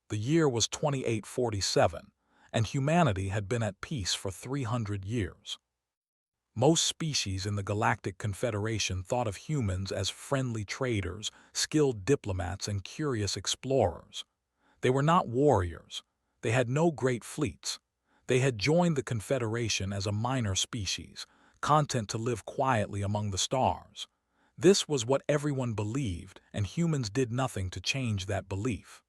The year was 2847, and humanity had been at peace for 300 years. Most species in the Galactic Confederation thought of humans as friendly traders, skilled diplomats, and curious explorers. They were not warriors. They had no great fleets. They had joined the Confederation as a minor species, content to live quietly among the stars. This was what everyone believed, and humans did nothing to change that belief.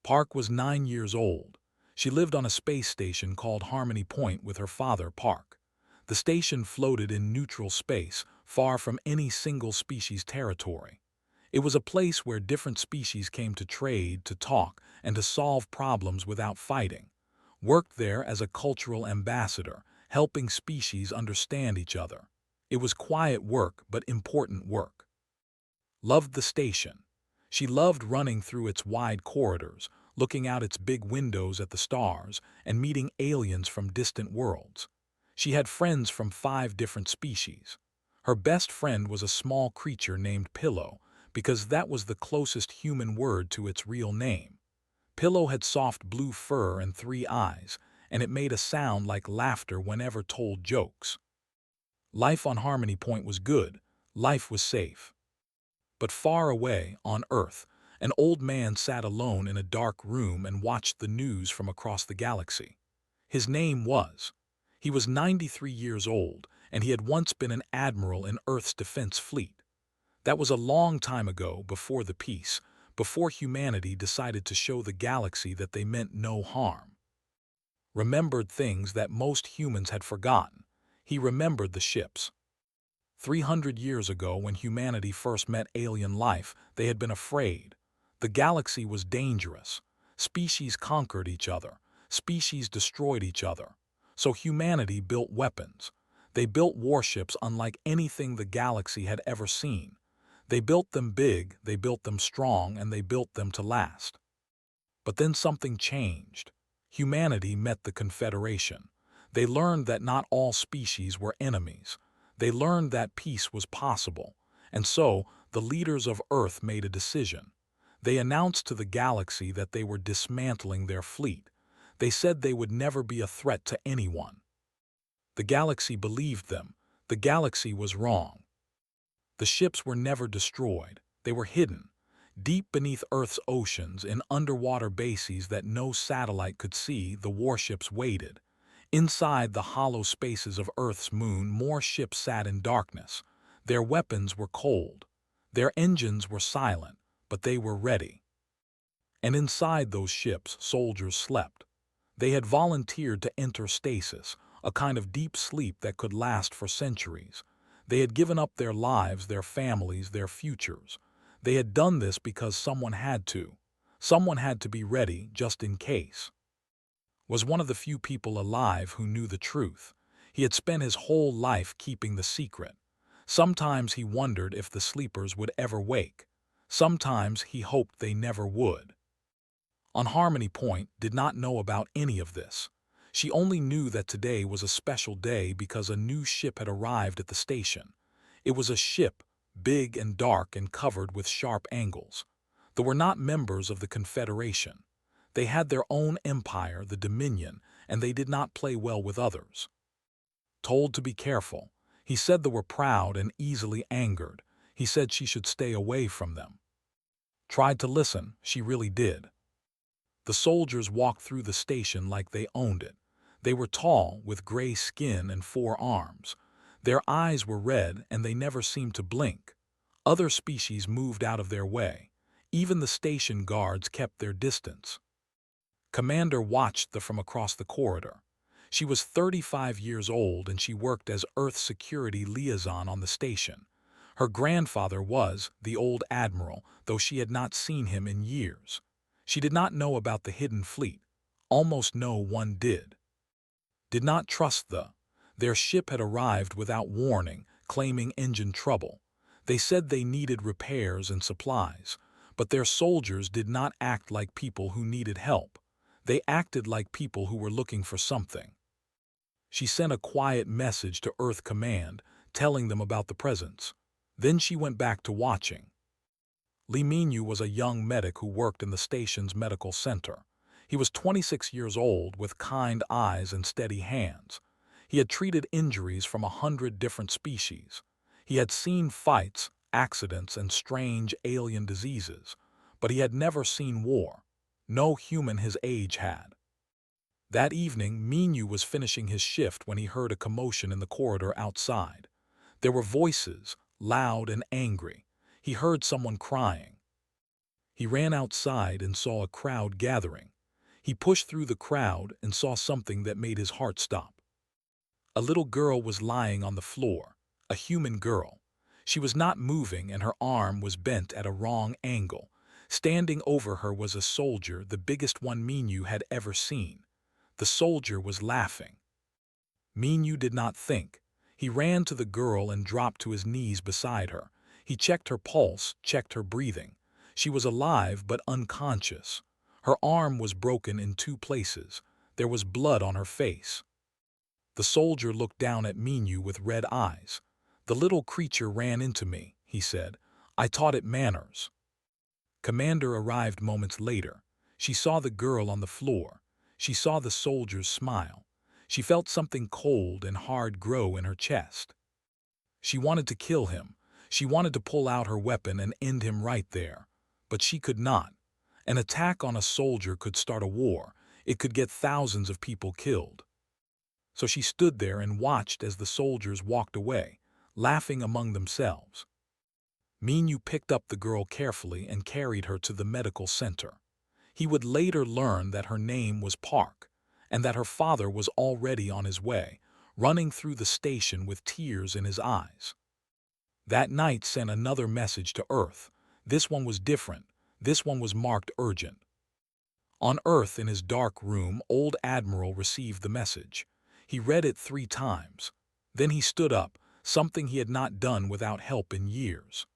Park was 9 years old. She lived on a space station called Harmony Point with her father, Park. The station floated in neutral space, far from any single species' territory. It was a place where different species came to trade, to talk, and to solve problems without fighting. Worked there as a cultural ambassador, helping species understand each other. It was quiet work, but important work. Loved the station. She loved running through its wide corridors, looking out its big windows at the stars, and meeting aliens from distant worlds. She had friends from 5 different species. Her best friend was a small creature named Pillow, because that was the closest human word to its real name. Pillow had soft blue fur and 3 eyes, and it made a sound like laughter whenever told jokes. Life on Harmony Point was good. Life was safe. But far away, on Earth, an old man sat alone in a dark room and watched the news from across the galaxy. His name was. He was 93 years old, and he had once been an admiral in Earth's defense fleet. That was a long time ago, before the peace, before humanity decided to show the galaxy that they meant no harm. Remembered things that most humans had forgotten. He remembered the ships. 300 years ago, when humanity first met alien life, they had been afraid. The galaxy was dangerous. Species conquered each other. Species destroyed each other. So humanity built weapons. They built warships unlike anything the galaxy had ever seen. They built them big, they built them strong, and they built them to last. But then something changed. Humanity met the Confederation. They learned that not all species were enemies. They learned that peace was possible. And so, the leaders of Earth made a decision. They announced to the galaxy that they were dismantling their fleet. They said they would never be a threat to anyone. The galaxy believed them. The galaxy was wrong. The ships were never destroyed. They were hidden, deep beneath Earth's oceans, in underwater bases that no satellite could see. The warships waited. Inside the hollow spaces of Earth's moon, more ships sat in darkness. Their weapons were cold. Their engines were silent, but they were ready. And inside those ships, soldiers slept. They had volunteered to enter stasis, a kind of deep sleep that could last for centuries. They had given up their lives, their families, their futures. They had done this because someone had to. Someone had to be ready, just in case. Was one of the few people alive who knew the truth. He had spent his whole life keeping the secret. Sometimes he wondered if the sleepers would ever wake. Sometimes he hoped they never would. On Harmony Point did not know about any of this. She only knew that today was a special day because a new ship had arrived at the station. It was a ship, big and dark and covered with sharp angles. They were not members of the Confederation. They had their own empire, the Dominion, and they did not play well with others. Told to be careful, he said they were proud and easily angered. He said she should stay away from them. Tried to listen, she really did. The soldiers walked through the station like they owned it. They were tall, with gray skin and 4 arms. Their eyes were red, and they never seemed to blink. Other species moved out of their way. Even the station guards kept their distance. Commander watched them from across the corridor. She was 35 years old, and she worked as Earth security liaison on the station. Her grandfather was the old admiral, though she had not seen him in years. She did not know about the hidden fleet. Almost no one did. Did not trust their ship had arrived without warning, claiming engine trouble. They said they needed repairs and supplies, but their soldiers did not act like people who needed help. They acted like people who were looking for something. She sent a quiet message to Earth Command, telling them about the presence. Then she went back to watching. Lee Minyu was a young medic who worked in the station's medical center. He was 26 years old with kind eyes and steady hands. He had treated injuries from 100 different species. He had seen fights, accidents, and strange alien diseases, but he had never seen war. No human his age had. That evening, Minyu was finishing his shift when he heard a commotion in the corridor outside. There were voices, loud and angry. He heard someone crying. He ran outside and saw a crowd gathering. He pushed through the crowd and saw something that made his heart stop. A little girl was lying on the floor, a human girl. She was not moving and her arm was bent at a wrong angle. Standing over her was a soldier, the biggest one Minyu had ever seen. The soldier was laughing. Minyu did not think. He ran to the girl and dropped to his knees beside her. He checked her pulse, checked her breathing. She was alive but unconscious. Her arm was broken in 2 places. There was blood on her face. The soldier looked down at Minyu with red eyes. "The little creature ran into me," he said. "I taught it manners." Commander arrived moments later. She saw the girl on the floor. She saw the soldier's smile. She felt something cold and hard grow in her chest. She wanted to kill him. She wanted to pull out her weapon and end him right there. But she could not. An attack on a soldier could start a war. It could get thousands of people killed. So she stood there and watched as the soldiers walked away, laughing among themselves. Minyu picked up the girl carefully and carried her to the medical center. He would later learn that her name was Park, and that her father was already on his way, running through the station with tears in his eyes. That night sent another message to Earth. This one was different. This one was marked urgent. On Earth, in his dark room, Old Admiral received the message. He read it 3 times. Then he stood up, something he had not done without help in years.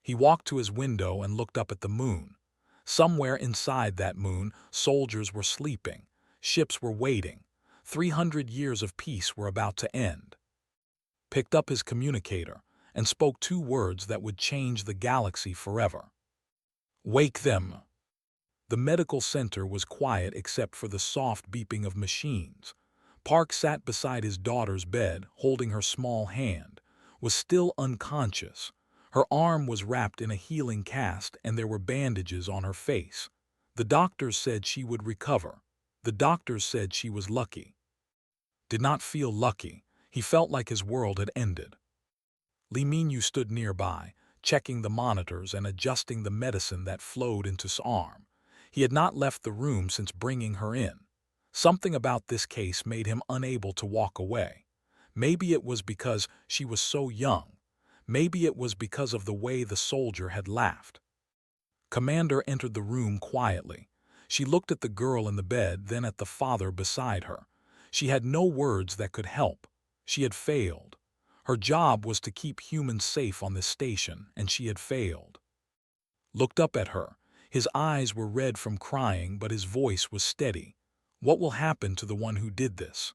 He walked to his window and looked up at the moon. Somewhere inside that moon, soldiers were sleeping. Ships were waiting. 300 years of peace were about to end. Picked up his communicator and spoke 2 words that would change the galaxy forever. "Wake them." The medical center was quiet except for the soft beeping of machines. Park sat beside his daughter's bed, holding her small hand, was still unconscious. Her arm was wrapped in a healing cast and there were bandages on her face. The doctors said she would recover. The doctors said she was lucky. Did not feel lucky. He felt like his world had ended. Lee Minyu stood nearby, checking the monitors and adjusting the medicine that flowed into his arm. He had not left the room since bringing her in. Something about this case made him unable to walk away. Maybe it was because she was so young. Maybe it was because of the way the soldier had laughed. Commander entered the room quietly. She looked at the girl in the bed, then at the father beside her. She had no words that could help. She had failed. Her job was to keep humans safe on this station, and she had failed. Looked up at her. His eyes were red from crying, but his voice was steady. "What will happen to the one who did this?"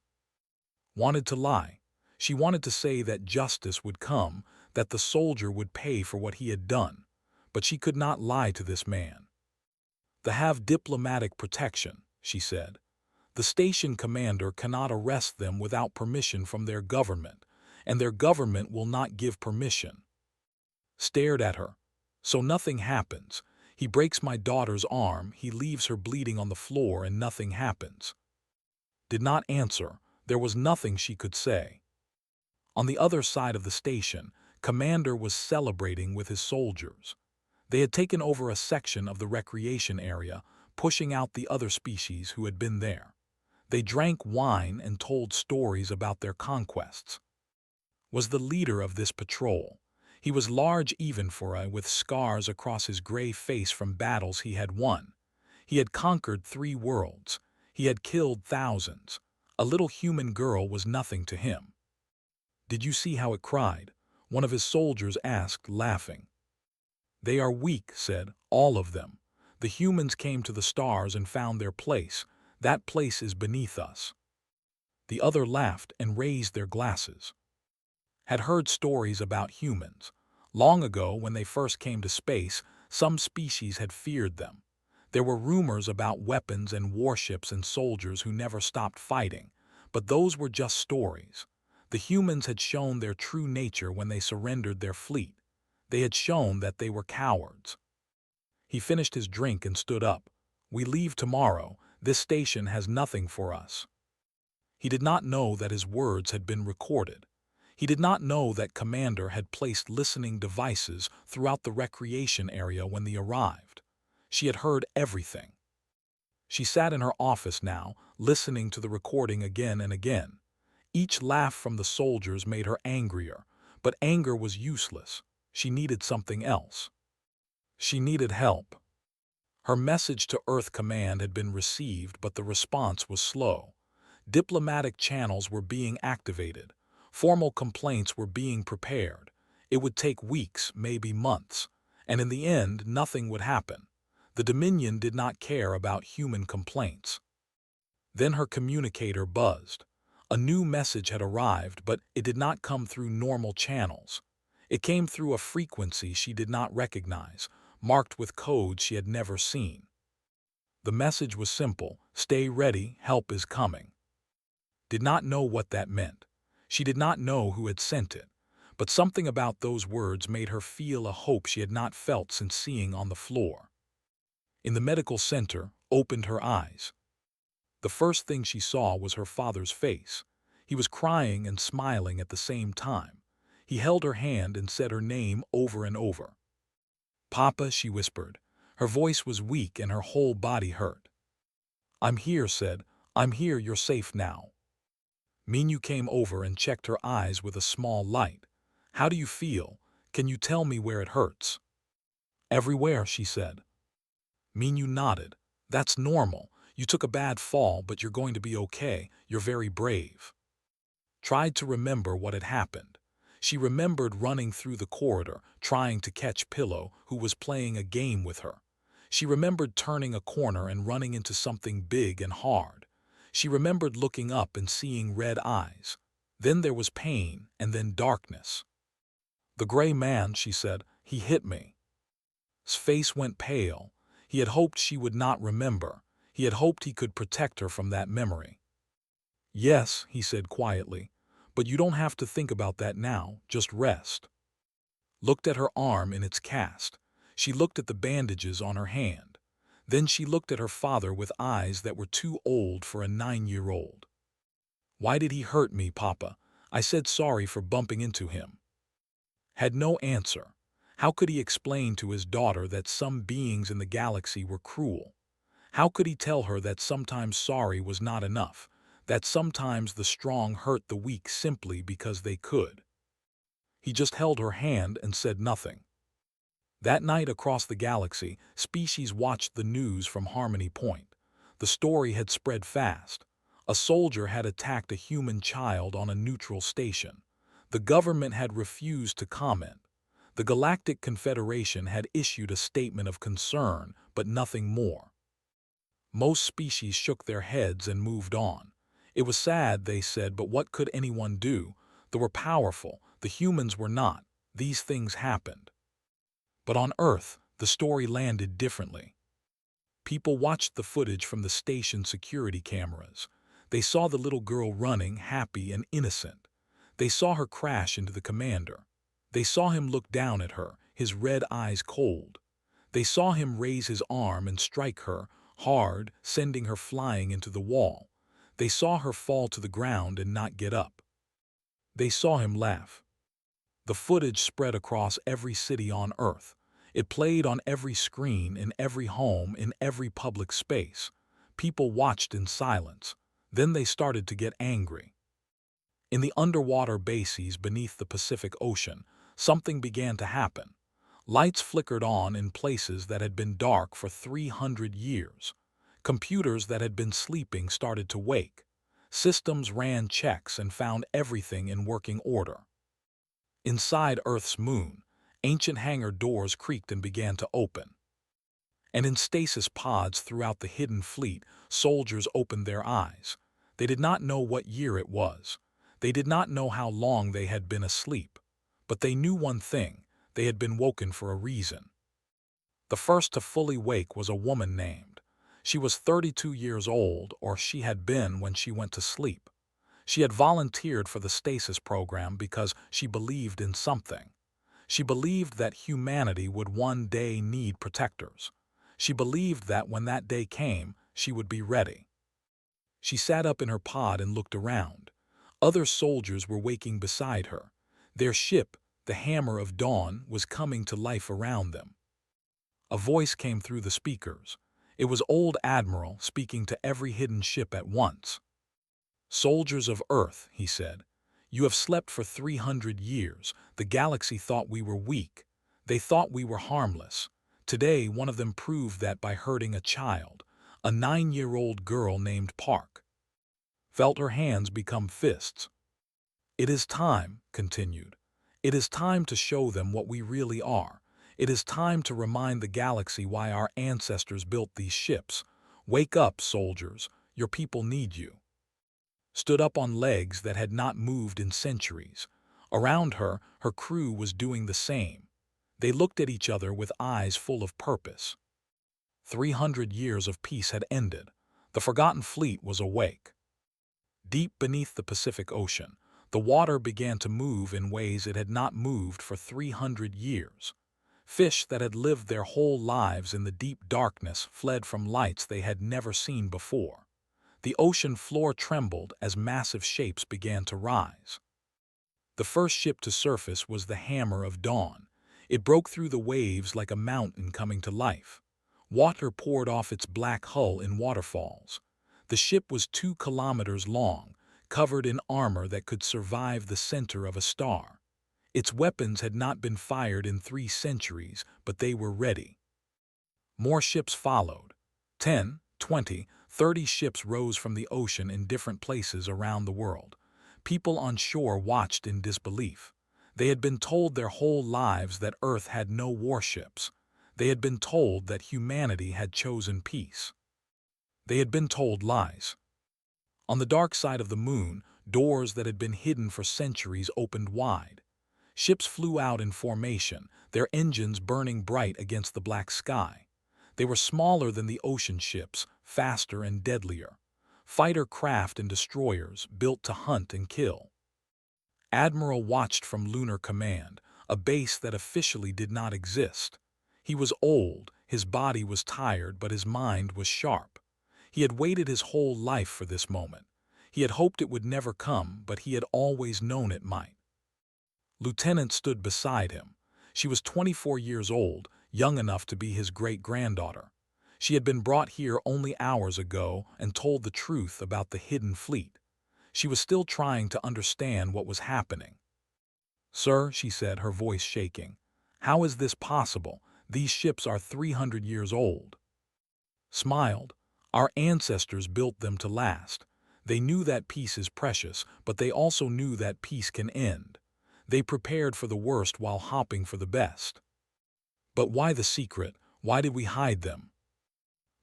Wanted to lie. She wanted to say that justice would come, that the soldier would pay for what he had done. But she could not lie to this man. "They have diplomatic protection," she said. "The station commander cannot arrest them without permission from their government, and their government will not give permission." Stared at her. "So nothing happens. He breaks my daughter's arm, he leaves her bleeding on the floor, and nothing happens." Did not answer. There was nothing she could say. On the other side of the station, Commander was celebrating with his soldiers. They had taken over a section of the recreation area, pushing out the other species who had been there. They drank wine and told stories about their conquests. Was the leader of this patrol. He was large even for with scars across his gray face from battles he had won. He had conquered 3 worlds. He had killed thousands. A little human girl was nothing to him. "Did you see how it cried?" one of his soldiers asked, laughing. "They are weak," said, "all of them. The humans came to the stars and found their place. That place is beneath us." The other laughed and raised their glasses. Had heard stories about humans. Long ago, when they first came to space, Some species had feared them. There were rumors about weapons and warships and soldiers who never stopped fighting, but those were just stories. The humans had shown their true nature when they surrendered their fleet. They had shown that they were cowards. He finished his drink and stood up. "We leave tomorrow. This station has nothing for us." He did not know that his words had been recorded. He did not know that Commander had placed listening devices throughout the recreation area when they arrived. She had heard everything. She sat in her office now, listening to the recording again and again. Each laugh from the soldiers made her angrier, but anger was useless. She needed something else. She needed help. Her message to Earth Command had been received, but the response was slow. Diplomatic channels were being activated. Formal complaints were being prepared. It would take weeks, maybe months, and in the end, nothing would happen. The Dominion did not care about human complaints. Then her communicator buzzed. A new message had arrived, but it did not come through normal channels. It came through a frequency she did not recognize, marked with codes she had never seen. The message was simple: "Stay ready, help is coming." Did not know what that meant. She did not know who had sent it, but something about those words made her feel a hope she had not felt since seeing on the floor. In the medical center, opened her eyes. The first thing she saw was her father's face. He was crying and smiling at the same time. He held her hand and said her name over and over. "Papa," she whispered. Her voice was weak and her whole body hurt. "I'm here," said. "I'm here, you're safe now." Minyu came over and checked her eyes with a small light. "How do you feel? Can you tell me where it hurts?" "Everywhere," she said. Minyu nodded. "That's normal. You took a bad fall, but you're going to be okay. You're very brave." Tried to remember what had happened. She remembered running through the corridor, trying to catch Pillow, who was playing a game with her. She remembered turning a corner and running into something big and hard. She remembered looking up and seeing red eyes. Then there was pain, and then darkness. "The gray man," she said, "he hit me." His face went pale. He had hoped she would not remember. He had hoped he could protect her from that memory. "Yes," he said quietly, "but you don't have to think about that now, just rest." Looked at her arm in its cast. She looked at the bandages on her hand. Then she looked at her father with eyes that were too old for a 9-year-old. "Why did he hurt me, Papa? I said sorry for bumping into him." Had no answer. How could he explain to his daughter that some beings in the galaxy were cruel? How could he tell her that sometimes sorry was not enough, that sometimes the strong hurt the weak simply because they could? He just held her hand and said nothing. That night across the galaxy, species watched the news from Harmony Point. The story had spread fast. A soldier had attacked a human child on a neutral station. The government had refused to comment. The Galactic Confederation had issued a statement of concern, but nothing more. Most species shook their heads and moved on. It was sad, they said, but what could anyone do? They were powerful, the humans were not. These things happened. But on Earth, the story landed differently. People watched the footage from the station security cameras. They saw the little girl running, happy and innocent. They saw her crash into the commander. They saw him look down at her, his red eyes cold. They saw him raise his arm and strike her, hard, sending her flying into the wall. They saw her fall to the ground and not get up. They saw him laugh. The footage spread across every city on Earth. It played on every screen, in every home, in every public space. People watched in silence. Then they started to get angry. In the underwater bases beneath the Pacific Ocean, something began to happen. Lights flickered on in places that had been dark for 300 years. Computers that had been sleeping started to wake. Systems ran checks and found everything in working order. Inside Earth's moon, ancient hangar doors creaked and began to open. And in stasis pods throughout the hidden fleet, soldiers opened their eyes. They did not know what year it was. They did not know how long they had been asleep. But they knew one thing: they had been woken for a reason. The first to fully wake was a woman named. She was 32 years old, or she had been when she went to sleep. She had volunteered for the stasis program because she believed in something. She believed that humanity would one day need protectors. She believed that when that day came, she would be ready. She sat up in her pod and looked around. Other soldiers were waking beside her. Their ship, the Hammer of Dawn, was coming to life around them. A voice came through the speakers. It was Old Admiral speaking to every hidden ship at once. "Soldiers of Earth," he said, "you have slept for 300 years. The galaxy thought we were weak. They thought we were harmless. Today, one of them proved that by hurting a child, a 9-year-old girl named Park. Felt her hands become fists. It is time," continued. "It is time to show them what we really are. It is time to remind the galaxy why our ancestors built these ships. Wake up, soldiers. Your people need you." Stood up on legs that had not moved in centuries. Around her, her crew was doing the same. They looked at each other with eyes full of purpose. 300 years of peace had ended. The forgotten fleet was awake. Deep beneath the Pacific Ocean, the water began to move in ways it had not moved for 300 years. Fish that had lived their whole lives in the deep darkness fled from lights they had never seen before. The ocean floor trembled as massive shapes began to rise. The first ship to surface was the Hammer of Dawn. It broke through the waves like a mountain coming to life. Water poured off its black hull in waterfalls. The ship was 2 kilometers long, covered in armor that could survive the center of a star. Its weapons had not been fired in 3 centuries, but they were ready. More ships followed. 10, 20, 30 ships rose from the ocean in different places around the world. People on shore watched in disbelief. They had been told their whole lives that Earth had no warships. They had been told that humanity had chosen peace. They had been told lies. On the dark side of the moon, doors that had been hidden for centuries opened wide. Ships flew out in formation, their engines burning bright against the black sky. They were smaller than the ocean ships, faster and deadlier. Fighter craft and destroyers built to hunt and kill. Admiral watched from Lunar Command, a base that officially did not exist. He was old, his body was tired, but his mind was sharp. He had waited his whole life for this moment. He had hoped it would never come, but he had always known it might. Lieutenant stood beside him. She was 24 years old, young enough to be his great-granddaughter. She had been brought here only hours ago and told the truth about the hidden fleet. She was still trying to understand what was happening. "Sir," she said, her voice shaking, "how is this possible? These ships are 300 years old." Smiled. "Our ancestors built them to last. They knew that peace is precious, but they also knew that peace can end. They prepared for the worst while hoping for the best." "But why the secret? Why did we hide them?"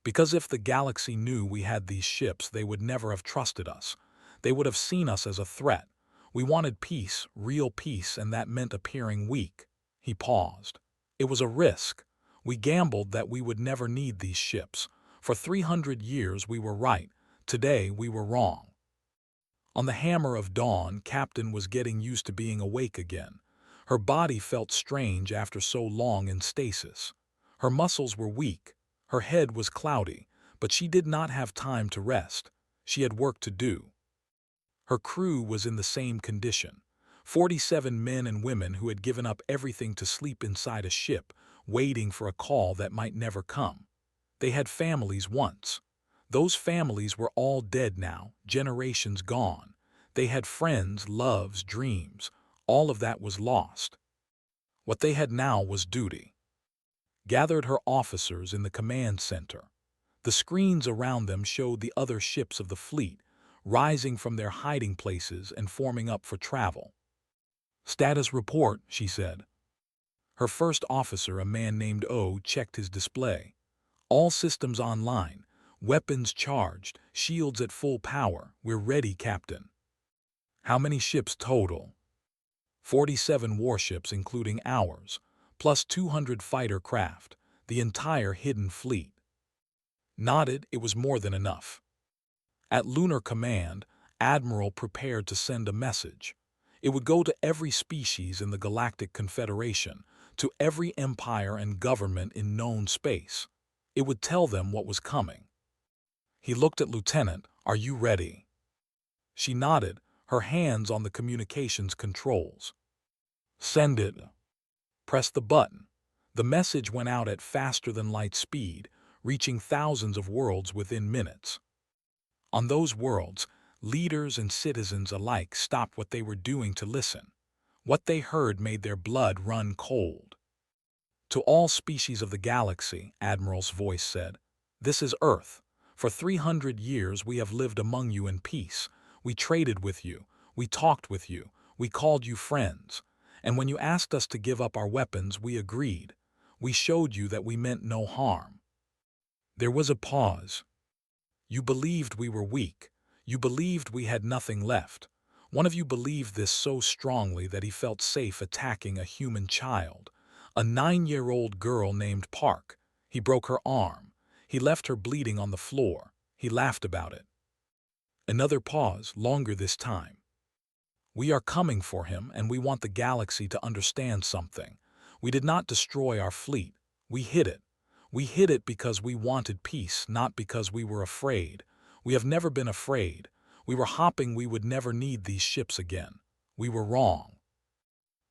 "Because if the galaxy knew we had these ships, they would never have trusted us. They would have seen us as a threat. We wanted peace, real peace, and that meant appearing weak." He paused. "It was a risk. We gambled that we would never need these ships. For 300 years we were right. Today we were wrong." On the Hammer of Dawn, Captain was getting used to being awake again. Her body felt strange after so long in stasis. Her muscles were weak. Her head was cloudy, but she did not have time to rest. She had work to do. Her crew was in the same condition. 47 men and women who had given up everything to sleep inside a ship, waiting for a call that might never come. They had families once. Those families were all dead now, generations gone. They had friends, loves, dreams. All of that was lost. What they had now was duty. Gathered her officers in the command center. The screens around them showed the other ships of the fleet, rising from their hiding places and forming up for travel. "Status report," she said. Her first officer, a man named O, checked his display. "All systems online. Weapons charged, shields at full power. We're ready, Captain." "How many ships total?" 47 warships including ours, plus 200 fighter craft. the entire hidden fleet. Nodded, it was more than enough. At Lunar Command, Admiral prepared to send a message. It would go to every species in the Galactic Confederation, to every empire and government in known space. It would tell them what was coming. He looked at Lieutenant, "Are you ready?" She nodded, her hands on the communications controls. "Send it." Press the button. The message went out at faster-than-light speed, reaching thousands of worlds within minutes. On those worlds, leaders and citizens alike stopped what they were doing to listen. What they heard made their blood run cold. "To all species of the galaxy," Admiral's voice said, "this is Earth. For 300 years we have lived among you in peace. We traded with you, we talked with you, we called you friends. And when you asked us to give up our weapons, we agreed. We showed you that we meant no harm." There was a pause. "You believed we were weak. You believed we had nothing left. One of you believed this so strongly that he felt safe attacking a human child, a 9-year-old girl named Park. He broke her arm. He left her bleeding on the floor. He laughed about it." Another pause, longer this time. "We are coming for him, and we want the galaxy to understand something. We did not destroy our fleet. We hid it. We hid it because we wanted peace, not because we were afraid. We have never been afraid. We were hoping we would never need these ships again. We were wrong."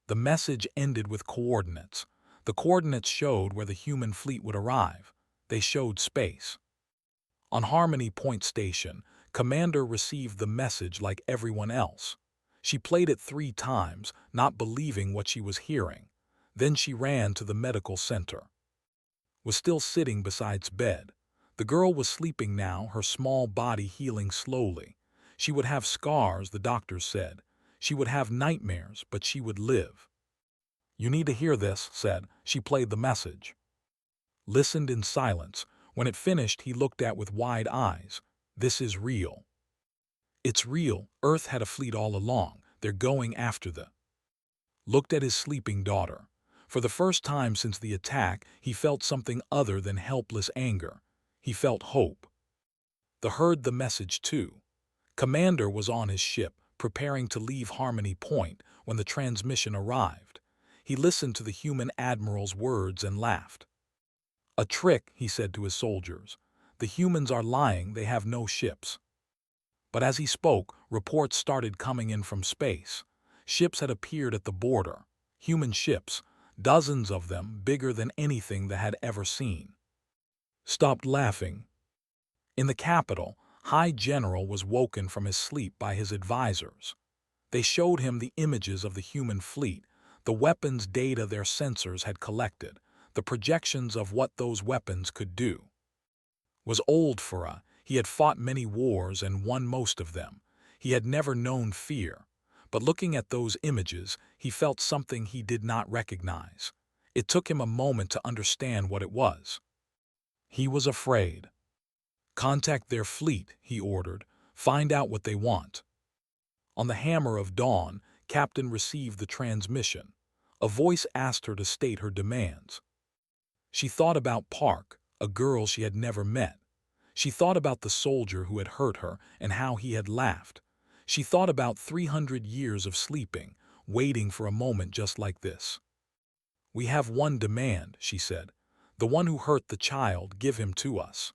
The message ended with coordinates. The coordinates showed where the human fleet would arrive. They showed space. On Harmony Point Station, Commander received the message like everyone else. She played it 3 times, not believing what she was hearing. Then she ran to the medical center. Was still sitting beside's bed. The girl was sleeping now, her small body healing slowly. She would have scars, the doctors said. She would have nightmares, but she would live. "You need to hear this," said. She played the message. Listened in silence. When it finished, he looked at with wide eyes. "This is real. It's real. Earth had a fleet all along. They're going after the..." Looked at his sleeping daughter. For the first time since the attack, he felt something other than helpless anger. He felt hope. Heard the message too. Commander was on his ship, preparing to leave Harmony Point when the transmission arrived. He listened to the human admiral's words and laughed. "A trick," he said to his soldiers. "The humans are lying, they have no ships." But as he spoke, reports started coming in from space. Ships had appeared at the border. Human ships, dozens of them, bigger than anything they had ever seen. Stopped laughing. In the capital, High General was woken from his sleep by his advisors. They showed him the images of the human fleet, the weapons data their sensors had collected, the projections of what those weapons could do. Was old Fura. He had fought many wars and won most of them. He had never known fear. But looking at those images, he felt something he did not recognize. It took him a moment to understand what it was. He was afraid. "Contact their fleet," he ordered. "Find out what they want." On the Hammer of Dawn, Captain received the transmission. A voice asked her to state her demands. She thought about Park, a girl she had never met. She thought about the soldier who had hurt her and how he had laughed. She thought about 300 years of sleeping, waiting for a moment just like this. "We have one demand," she said. "The one who hurt the child, give him to us."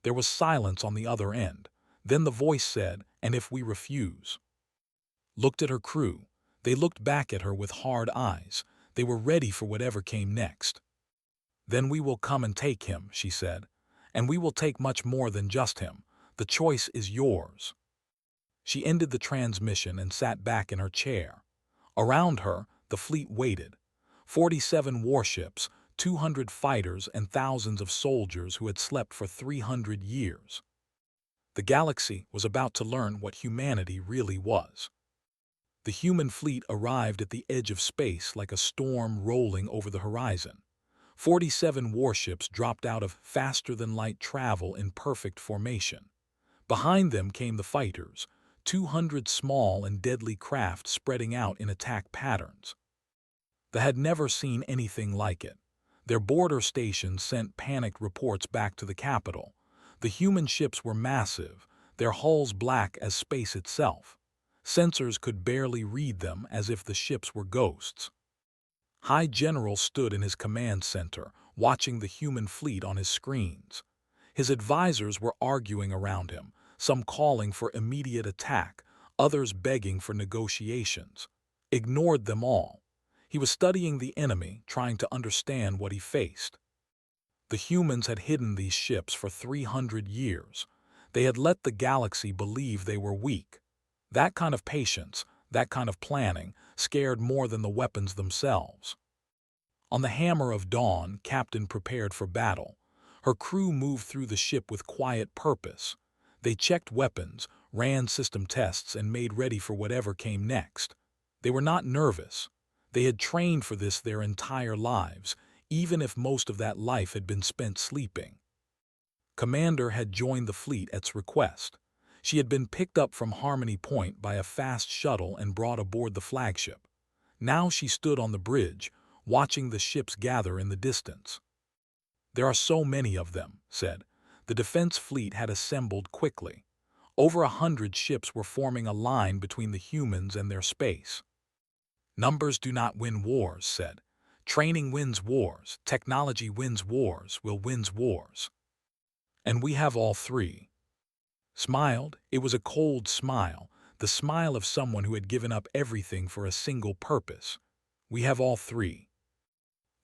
There was silence on the other end. Then the voice said, "And if we refuse?" Looked at her crew. They looked back at her with hard eyes. They were ready for whatever came next. "Then we will come and take him," she said. "And we will take much more than just him. The choice is yours." She ended the transmission and sat back in her chair. Around her, the fleet waited. 47 warships, 200 fighters, and thousands of soldiers who had slept for 300 years. The galaxy was about to learn what humanity really was. The human fleet arrived at the edge of space like a storm rolling over the horizon. 47 warships dropped out of faster-than-light travel in perfect formation. Behind them came the fighters, 200 small and deadly craft spreading out in attack patterns. They had never seen anything like it. Their border stations sent panicked reports back to the capital. The human ships were massive, their hulls black as space itself. Sensors could barely read them, as if the ships were ghosts. High General stood in his command center, watching the human fleet on his screens. His advisors were arguing around him, some calling for immediate attack, others begging for negotiations. Ignored them all. He was studying the enemy, trying to understand what he faced. The humans had hidden these ships for 300 years. They had let the galaxy believe they were weak. That kind of patience, that kind of planning, scared more than the weapons themselves. On the Hammer of Dawn, Captain prepared for battle. Her crew moved through the ship with quiet purpose. They checked weapons, ran system tests, and made ready for whatever came next. They were not nervous. They had trained for this their entire lives, even if most of that life had been spent sleeping. Commander had joined the fleet at its request. She had been picked up from Harmony Point by a fast shuttle and brought aboard the flagship. Now she stood on the bridge, watching the ships gather in the distance. "There are so many of them," said. The defense fleet had assembled quickly. Over 100 ships were forming a line between the humans and their space. "Numbers do not win wars," said. "Training wins wars, technology wins wars, will wins wars. And we have all three." Smiled. It was a cold smile, the smile of someone who had given up everything for a single purpose. "We have all three."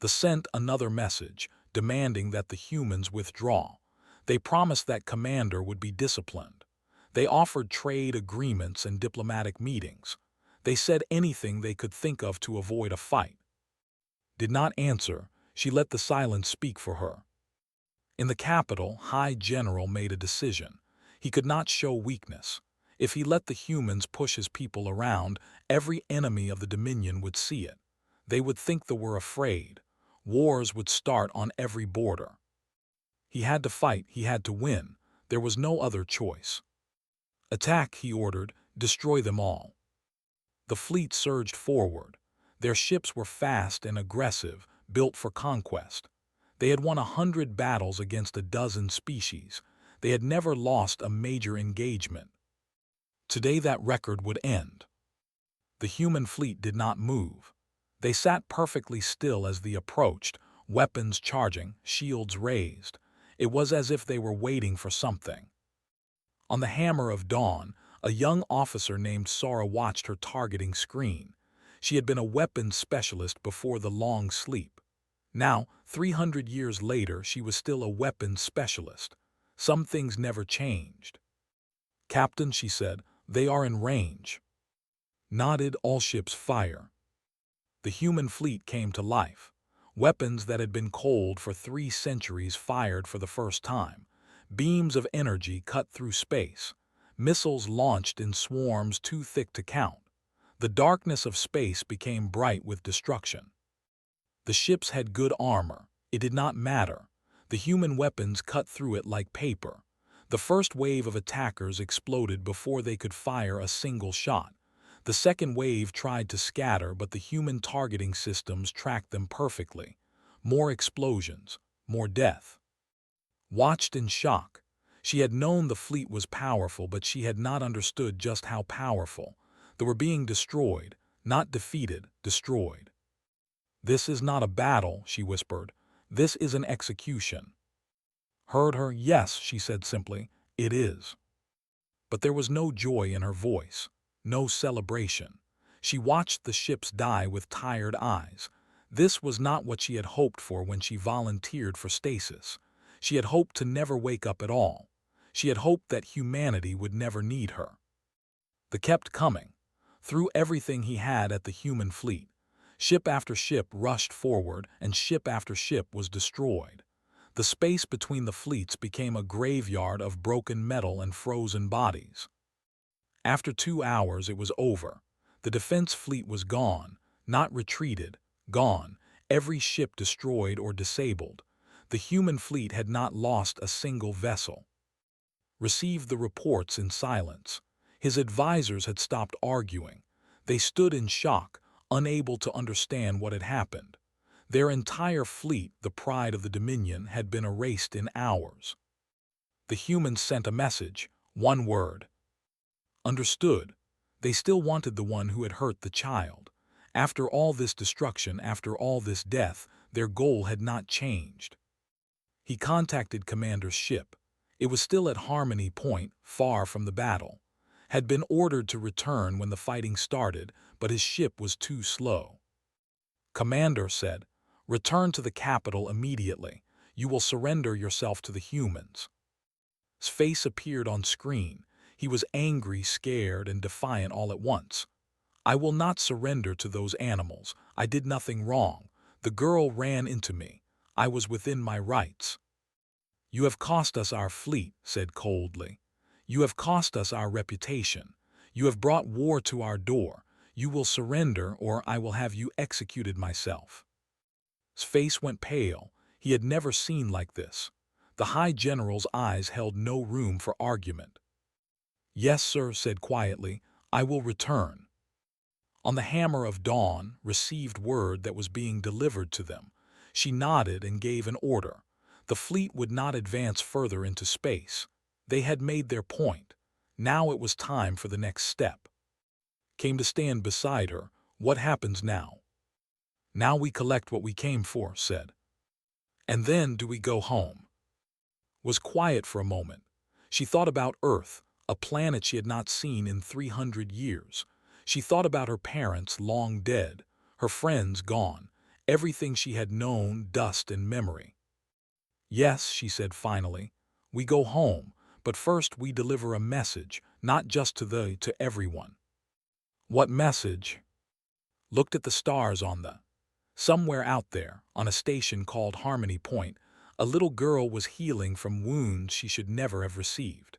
They sent another message, demanding that the humans withdraw. They promised that Commander would be disciplined. They offered trade agreements and diplomatic meetings. They said anything they could think of to avoid a fight. Did not answer. She let the silence speak for her. In the capital, High General made a decision. He could not show weakness. If he let the humans push his people around, every enemy of the Dominion would see it. They would think they were afraid. Wars would start on every border. He had to fight, he had to win. There was no other choice. "Attack," he ordered, "destroy them all." The fleet surged forward. Their ships were fast and aggressive, built for conquest. They had won 100 battles against a dozen species. They had never lost a major engagement. Today that record would end. The human fleet did not move. They sat perfectly still as they approached, weapons charging, shields raised. It was as if they were waiting for something. On the Hammer of Dawn, a young officer named Sora watched her targeting screen. She had been a weapons specialist before the long sleep. Now, 300 years later, she was still a weapons specialist. Some things never changed. "Captain," she said, "they are in range." Nodded. All ships fire. The human fleet came to life. Weapons that had been cold for 3 centuries fired for the first time. Beams of energy cut through space. Missiles launched in swarms too thick to count. The darkness of space became bright with destruction. The ships had good armor. It did not matter. The human weapons cut through it like paper. The first wave of attackers exploded before they could fire a single shot. The second wave tried to scatter, but the human targeting systems tracked them perfectly. More explosions, more death. Watched in shock. She had known the fleet was powerful, but she had not understood just how powerful. They were being destroyed, not defeated, destroyed. "This is not a battle," she whispered. "This is an execution." Heard her. "Yes," she said simply, "it is." But there was no joy in her voice, no celebration. She watched the ships die with tired eyes. This was not what she had hoped for when she volunteered for stasis. She had hoped to never wake up at all. She had hoped that humanity would never need her. They kept coming. Threw everything he had at the human fleet. Ship after ship rushed forward, and ship after ship was destroyed. The space between the fleets became a graveyard of broken metal and frozen bodies. After 2 hours it was over. The defense fleet was gone, not retreated, gone, every ship destroyed or disabled. The human fleet had not lost a single vessel. Received the reports in silence. His advisors had stopped arguing. They stood in shock, unable to understand what had happened. Their entire fleet, the pride of the Dominion, had been erased in hours. The humans sent a message, one word. Understood. They still wanted the one who had hurt the child. After all this destruction, after all this death, their goal had not changed. He contacted Commander's ship. It was still at Harmony Point, far from the battle. Had been ordered to return when the fighting started, but his ship was too slow. Commander said, "Return to the capital immediately. You will surrender yourself to the humans." His face appeared on screen. He was angry, scared, and defiant all at once. "I will not surrender to those animals. I did nothing wrong. The girl ran into me. I was within my rights." "You have cost us our fleet," said coldly. "You have cost us our reputation. You have brought war to our door. You will surrender, or I will have you executed myself." His face went pale. He had never seen like this. The High General's eyes held no room for argument. "Yes, sir," said quietly, "I will return." On the hammer of dawn, received word that was being delivered to them. She nodded and gave an order. The fleet would not advance further into space. They had made their point. Now it was time for the next step. Came to stand beside her. "What happens now?" "Now we collect what we came for," said. "And then do we go home?" Was quiet for a moment. She thought about Earth, a planet she had not seen in 300 years. She thought about her parents, long dead, her friends gone, everything she had known, dust and memory. "Yes," she said finally, "we go home, but first we deliver a message, not just to everyone." "What message?" Looked at the stars on the. Somewhere out there, on a station called Harmony Point, a little girl was healing from wounds she should never have received.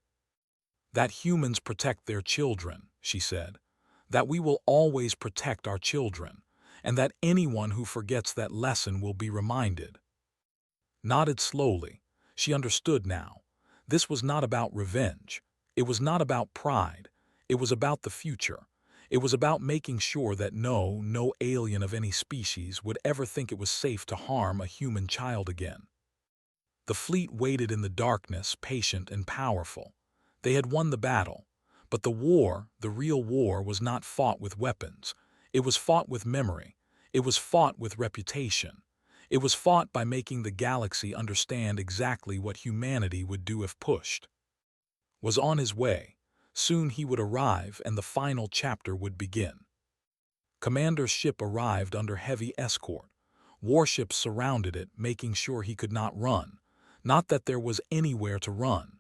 "That humans protect their children," she said. "That we will always protect our children, and that anyone who forgets that lesson will be reminded." Nodded slowly. She understood now. This was not about revenge. It was not about pride. It was about the future. It was about making sure that no alien of any species would ever think it was safe to harm a human child again. The fleet waited in the darkness, patient and powerful. They had won the battle. But the war, the real war, was not fought with weapons. It was fought with memory. It was fought with reputation. It was fought by making the galaxy understand exactly what humanity would do if pushed. Was on his way. Soon he would arrive and the final chapter would begin. Commander's ship arrived under heavy escort. Warships surrounded it, making sure he could not run. Not that there was anywhere to run.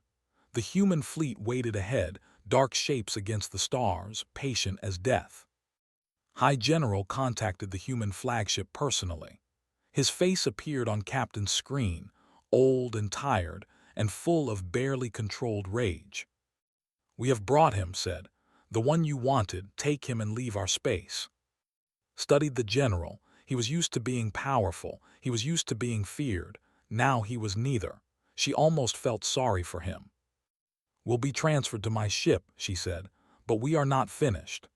The human fleet waited ahead, dark shapes against the stars, patient as death. High General contacted the human flagship personally. His face appeared on Captain's screen, old and tired, and full of barely controlled rage. "We have brought him," said. "The one you wanted. Take him and leave our space." Studied the general. He was used to being powerful. He was used to being feared. Now he was neither. She almost felt sorry for him. "Will be transferred to my ship," she said, "but we are not finished."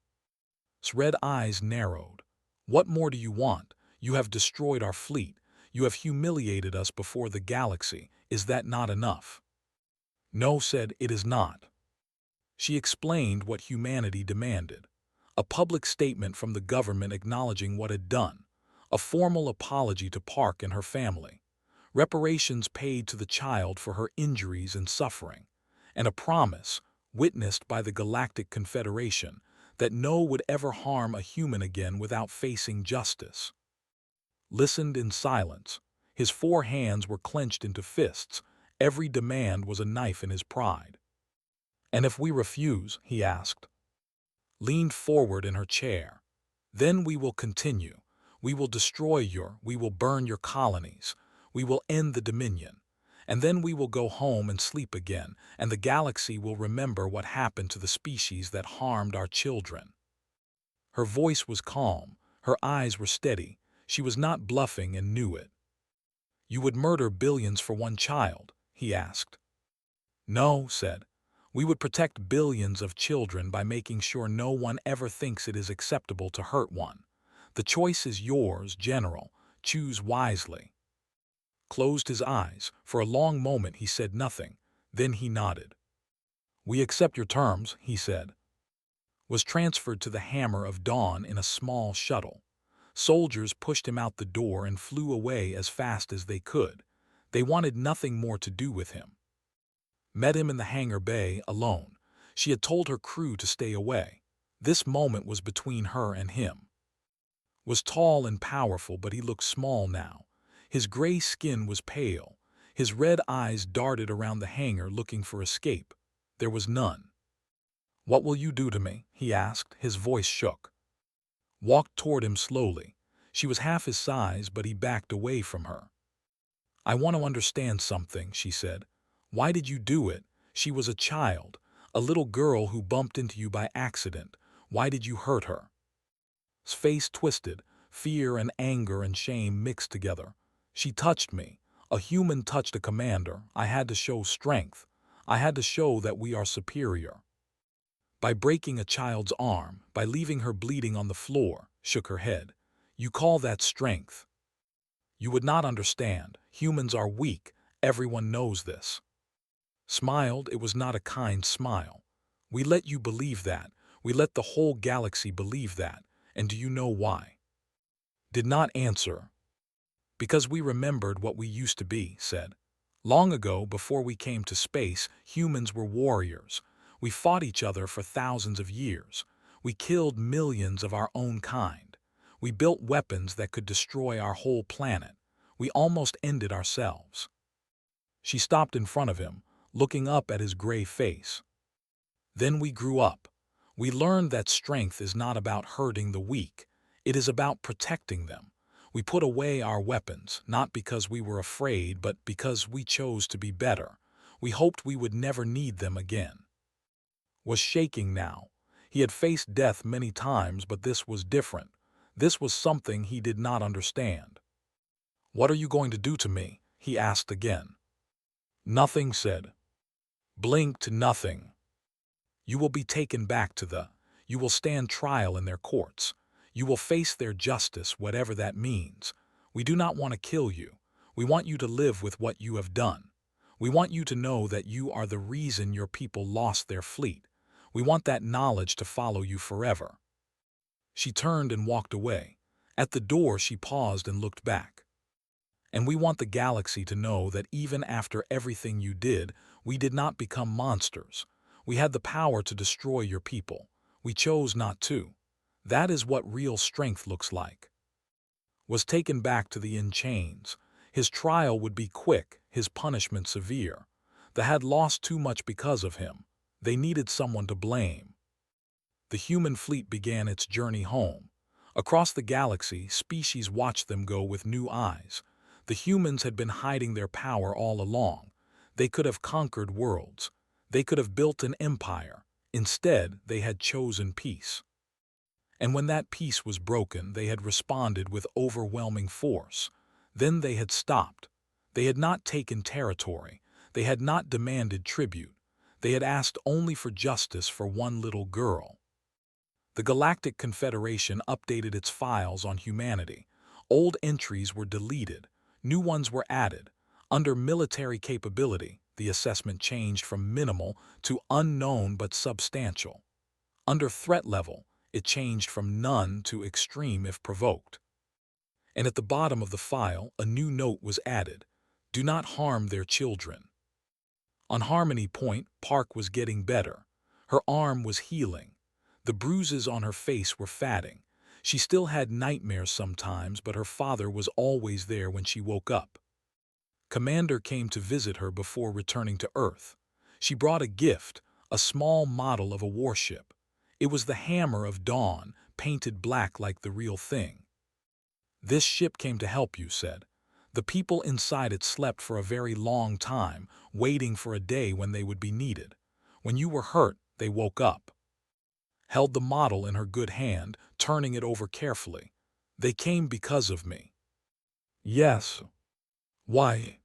His red eyes narrowed. "What more do you want? You have destroyed our fleet. You have humiliated us before the galaxy. Is that not enough?" "No," said, "it is not." She explained what humanity demanded. A public statement from the government acknowledging what had done. A formal apology to Park and her family. Reparations paid to the child for her injuries and suffering. And a promise, witnessed by the Galactic Confederation, that no would ever harm a human again without facing justice. Listened in silence. His 4 hands were clenched into fists. Every demand was a knife in his pride. "And if we refuse?" he asked. Leaned forward in her chair. "Then we will continue. We will destroy we will burn your colonies. We will end the Dominion. And then we will go home and sleep again, and the galaxy will remember what happened to the species that harmed our children." Her voice was calm. Her eyes were steady. She was not bluffing and knew it. "You would murder billions for one child?" he asked. "No," said. "We would protect billions of children by making sure no one ever thinks it is acceptable to hurt one. The choice is yours, General. Choose wisely. Closed his eyes. For a long moment he said nothing. Then he nodded. We accept your terms, he said. Was transferred to the Hammer of Dawn in a small shuttle. Soldiers pushed him out the door and flew away as fast as they could. They wanted nothing more to do with him. Met him in the hangar bay, alone. She had told her crew to stay away. This moment was between her and him. Was tall and powerful, but he looked small now. His gray skin was pale. His red eyes darted around the hangar looking for escape. There was none. What will you do to me? He asked. His voice shook. Walked toward him slowly. She was half his size, but he backed away from her. I want to understand something, she said. Why did you do it? She was a child, a little girl who bumped into you by accident. Why did you hurt her? His face twisted, fear and anger and shame mixed together. She touched me. A human touched a commander. I had to show strength. I had to show that we are superior. By breaking a child's arm, by leaving her bleeding on the floor, shook her head. You call that strength? You would not understand. Humans are weak. Everyone knows this. Smiled. It was not a kind smile. We let you believe that. We let the whole galaxy believe that. And do you know why? Did not answer. Because we remembered what we used to be, said. Long ago, before we came to space, humans were warriors. We fought each other for thousands of years. We killed millions of our own kind. We built weapons that could destroy our whole planet. We almost ended ourselves. She stopped in front of him, looking up at his gray face. Then we grew up. We learned that strength is not about hurting the weak. It is about protecting them. We put away our weapons, not because we were afraid, but because we chose to be better. We hoped we would never need them again. Was shaking now. He had faced death many times, but this was different. This was something he did not understand. What are you going to do to me? He asked again. Nothing, said. Blinked. Nothing. You will be taken back to the. You will stand trial in their courts. You will face their justice, whatever that means. We do not want to kill you. We want you to live with what you have done. We want you to know that you are the reason your people lost their fleet. We want that knowledge to follow you forever. She turned and walked away. At the door she paused and looked back. And we want the galaxy to know that even after everything you did, we did not become monsters. We had the power to destroy your people. We chose not to. That is what real strength looks like. Was taken back to the in chains. His trial would be quick, his punishment severe. They had lost too much because of him. They needed someone to blame. The human fleet began its journey home. Across the galaxy, species watched them go with new eyes. The humans had been hiding their power all along. They could have conquered worlds. They could have built an empire. Instead, they had chosen peace. And when that peace was broken, they had responded with overwhelming force. Then they had stopped. They had not taken territory. They had not demanded tribute. They had asked only for justice for one little girl. The Galactic Confederation updated its files on humanity. Old entries were deleted. New ones were added. Under military capability, the assessment changed from minimal to unknown but substantial. Under threat level, it changed from none to extreme if provoked. And at the bottom of the file, a new note was added. Do not harm their children. On Harmony Point, Park was getting better. Her arm was healing. The bruises on her face were fading. She still had nightmares sometimes, but her father was always there when she woke up. Commander came to visit her before returning to Earth. She brought a gift, a small model of a warship. It was the Hammer of Dawn, painted black like the real thing. This ship came to help you, said. The people inside it slept for a very long time, waiting for a day when they would be needed. When you were hurt, they woke up. Held the model in her good hand, turning it over carefully. They came because of me. Yes. Why?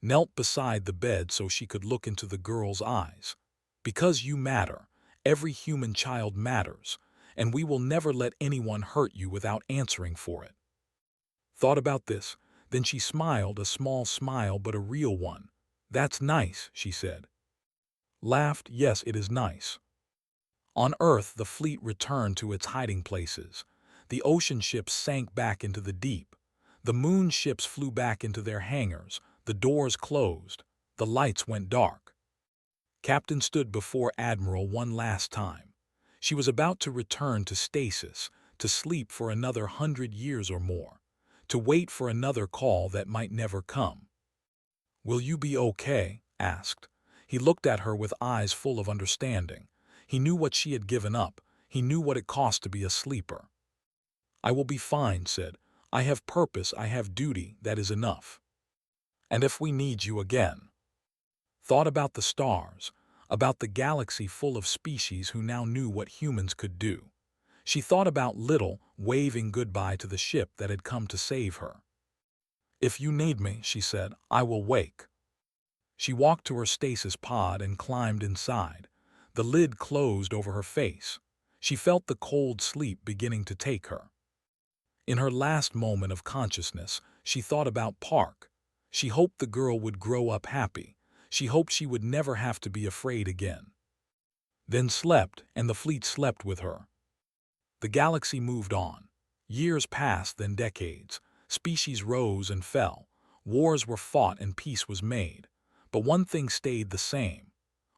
Knelt beside the bed so she could look into the girl's eyes. Because you matter. Every human child matters, and we will never let anyone hurt you without answering for it. thought about this. Then she smiled, a small smile but a real one. "That's nice," she said. Laughed, "Yes, it is nice." On Earth, the fleet returned to its hiding places. The ocean ships sank back into the deep. The moon ships flew back into their hangars. The doors closed. The lights went dark. Captain stood before Admiral one last time. She was about to return to stasis, to sleep for another 100 years or more, to wait for another call that might never come. "Will you be okay?" asked. He looked at her with eyes full of understanding. He knew what she had given up. He knew what it cost to be a sleeper. "I will be fine," said. "I have purpose, I have duty, that is enough. And if we need you again." Thought about the stars, about the galaxy full of species who now knew what humans could do. She thought about Little, waving goodbye to the ship that had come to save her. "If you need me," she said, "I will wake." She walked to her stasis pod and climbed inside. The lid closed over her face. She felt the cold sleep beginning to take her. In her last moment of consciousness, she thought about Park. She hoped the girl would grow up happy. She hoped she would never have to be afraid again. Then slept, and the fleet slept with her. The galaxy moved on. Years passed, then decades. Species rose and fell. Wars were fought and peace was made. But one thing stayed the same.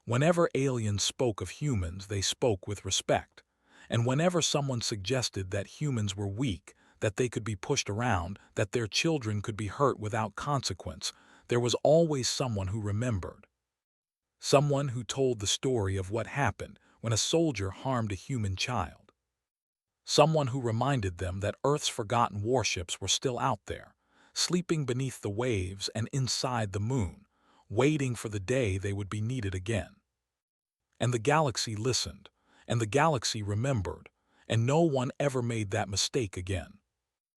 Whenever aliens spoke of humans, they spoke with respect. And whenever someone suggested that humans were weak, that they could be pushed around, that their children could be hurt without consequence, there was always someone who remembered. Someone who told the story of what happened when a soldier harmed a human child. Someone who reminded them that Earth's forgotten warships were still out there, sleeping beneath the waves and inside the moon, waiting for the day they would be needed again. And the galaxy listened, and the galaxy remembered, and no one ever made that mistake again.